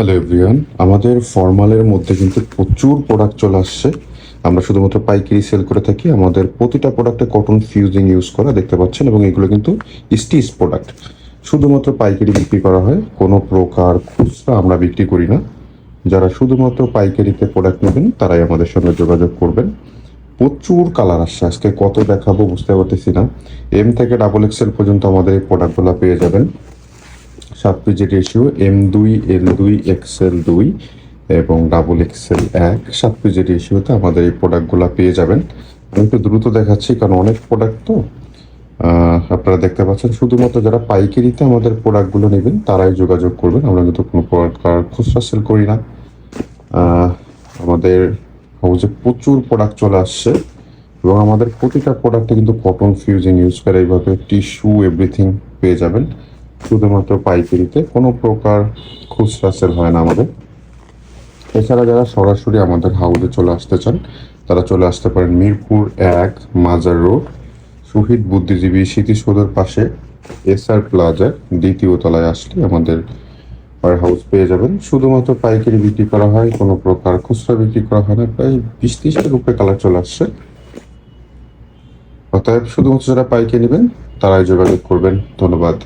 Hello everyone, আমাদের ফরমালের মধ্যে কিন্তু প্রচুর প্রোডাক্ট চলে আসছে। আমরা শুধুমাত্র পাইকারি সেল করে থাকি। আমাদের প্রতিটা প্রোডাক্টে কটন ফিউজিং ইউজ করা দেখতে পাচ্ছেন, এবং এগুলো কিন্তু স্টিচ প্রোডাক্ট। শুধুমাত্র পাইকারি বিক্রি করা হয়, কোনো প্রকার খুচরা আমরা বিক্রি করি না। যারা শুধুমাত্র পাইকারিতে প্রোডাক্ট নেবেন তারাই আমাদের সঙ্গে যোগাযোগ করবেন। প্রচুর কালার আসছে, আজকে কত দেখাবো বুঝতে পারতেছি না। এম থেকে ডাবল এক্সেল পর্যন্ত আমাদের এই প্রোডাক্টগুলো পেয়ে যাবেন। 7 পিসের রেশিও M2, L2, XL2 এবং ডাবল XL1 7 পিসের রেশিওতে আমাদের এই প্রোডাক্টগুলো পেয়ে যাবেন। আমি একটু দ্রুত দেখাচ্ছি কারণ অনেক প্রোডাক্ট তো। আপনারা দেখতে পাচ্ছেন, শুধুমাত্র যারা পাইকারিতে আমাদের প্রোডাক্টগুলো নেবেন তারাই যোগাযোগ করবেন। আমরা কিন্তু কোনো প্রকার খুচরা সেল করি না। আমাদের হাউসে প্রচুর প্রোডাক্ট চলে আসছে, এবং আমাদের প্রতিটা প্রোডাক্টে কিন্তু কটন ফিউজিং ইউজ করে। এইভাবে টিস্যু এভরিথিং পেয়ে যাবেন। শুধুমাত্র পাইকারিতে, কোনো প্রকার খুচরা সেল হয় না আমাদের। এছাড়া যারা সরাসরি আমাদের হাউসে চলে আসতে চান তারা চলে আসতে পারেন মিরপুর 1 মাজার রোড, শহীদ বুদ্ধিজীবী স্মৃতিসৌধের পাশে SR প্লাজার 2য় তলায় আসলে আমাদের হাউস পেয়ে যাবেন। শুধুমাত্র পাইকারি বিক্রি করা হয়, কোনো প্রকার খুচরা বিক্রি করা হয় না। প্রায় 20-30টার উপরে কালার চলে আসছে। অতএব শুধুমাত্র যারা পাইকারি নেবেন তারাই যোগাযোগ করবেন। ধন্যবাদ।